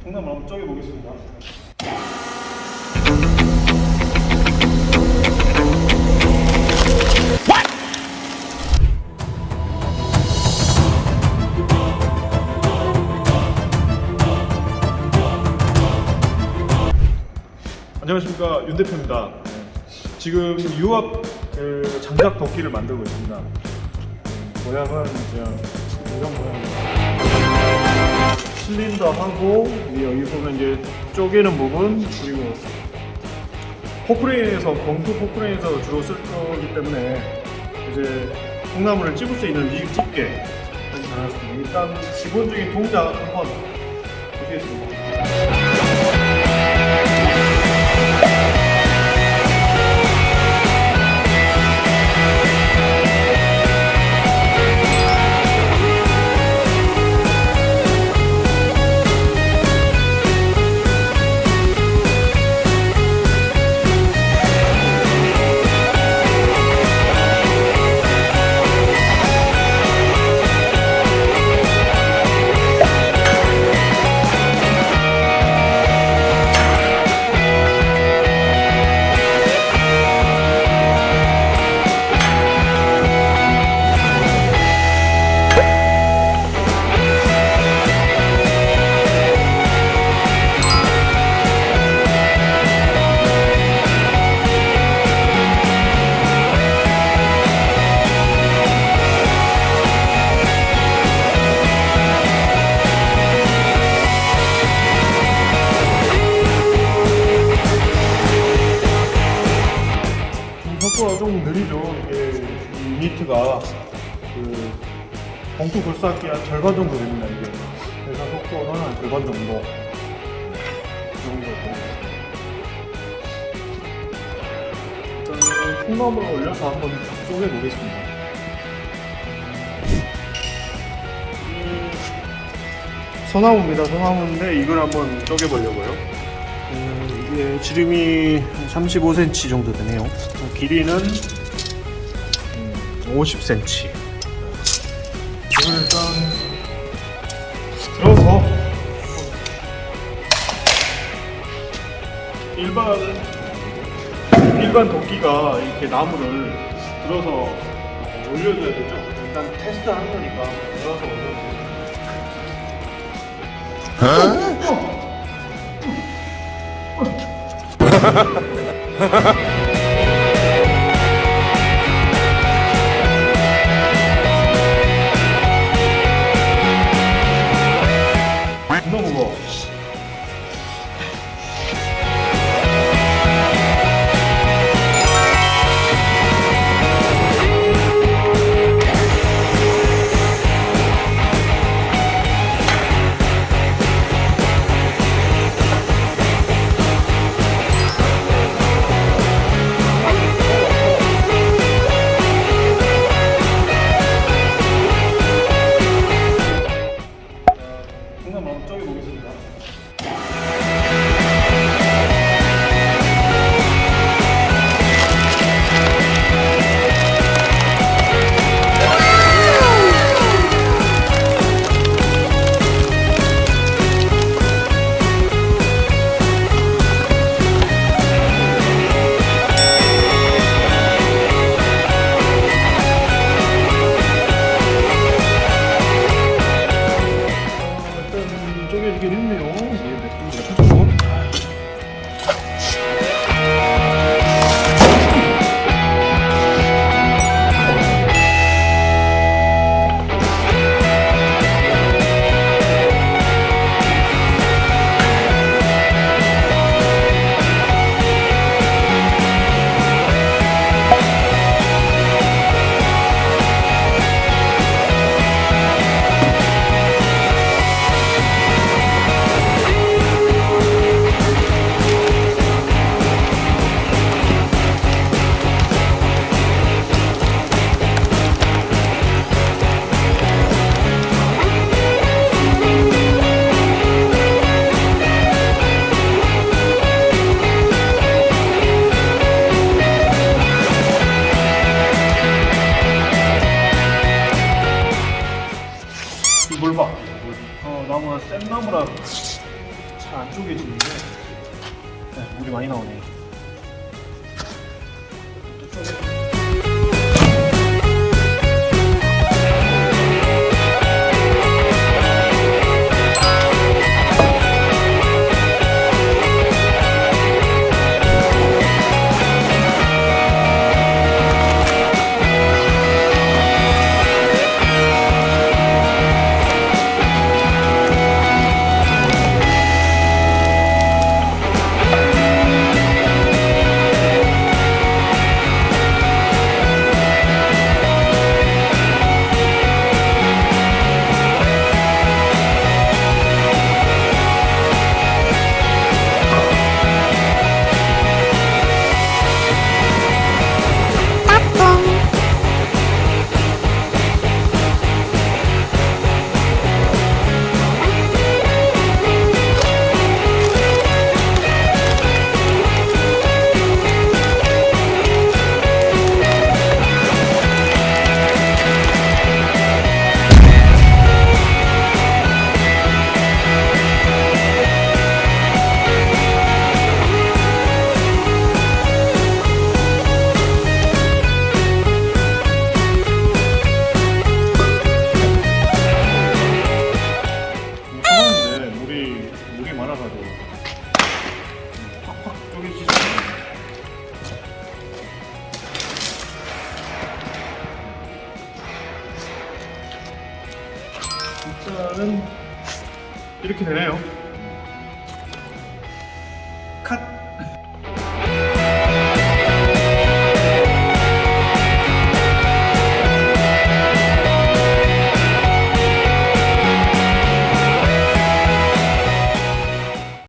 콩나물 한번 쪼개보겠습니다. 안녕하십니까, 윤 대표입니다. 지금 유압 장작 도끼를 만들고 있습니다. 모양은 그냥 이런 모양입니다. 실린더하고 여기 보면 이제 쪼개는 부분, 그리고 포크레인에서 봉투 포크레인에서 주로 쓸 거기 때문에 이제 콩나물을 찝을 수 있는 이 집게까지 달았습니다. 일단 기본적인 동작 한번 보시겠습니다. 속도가 조금 느리죠. 이게 유니트가 그 봉투 굴삭기 한 절반 정도 됩니다. 이게 그래서 속도는 한 절반 정도 되겠습니다. 일단 콩나물을 올려서 한번 쪼개 보겠습니다. 소나무입니다. 소나무인데 이걸 한번 쪼개 보려고요. 이게 지름이 35cm 정도 되네요. 길이는 50cm. 이걸 일단 들어서 일반 도끼가 이렇게 나무를 들어서 올려줘야 되죠. 일단 테스트 하는 거니까 들어서 올려주세요. 너무 무거워. 한번 쪼개보겠습니다. 쪼개지긴 했네요. 이게 몇 분이죠? 이 물박. 나무가 센 나무라 잘 안 쪼개지는데 물이 많이 나오네. 또 쪼개. 물이 많아가지고 팍팍 쪼개지지 않아요. 일단은 이렇게 되네요. 컷!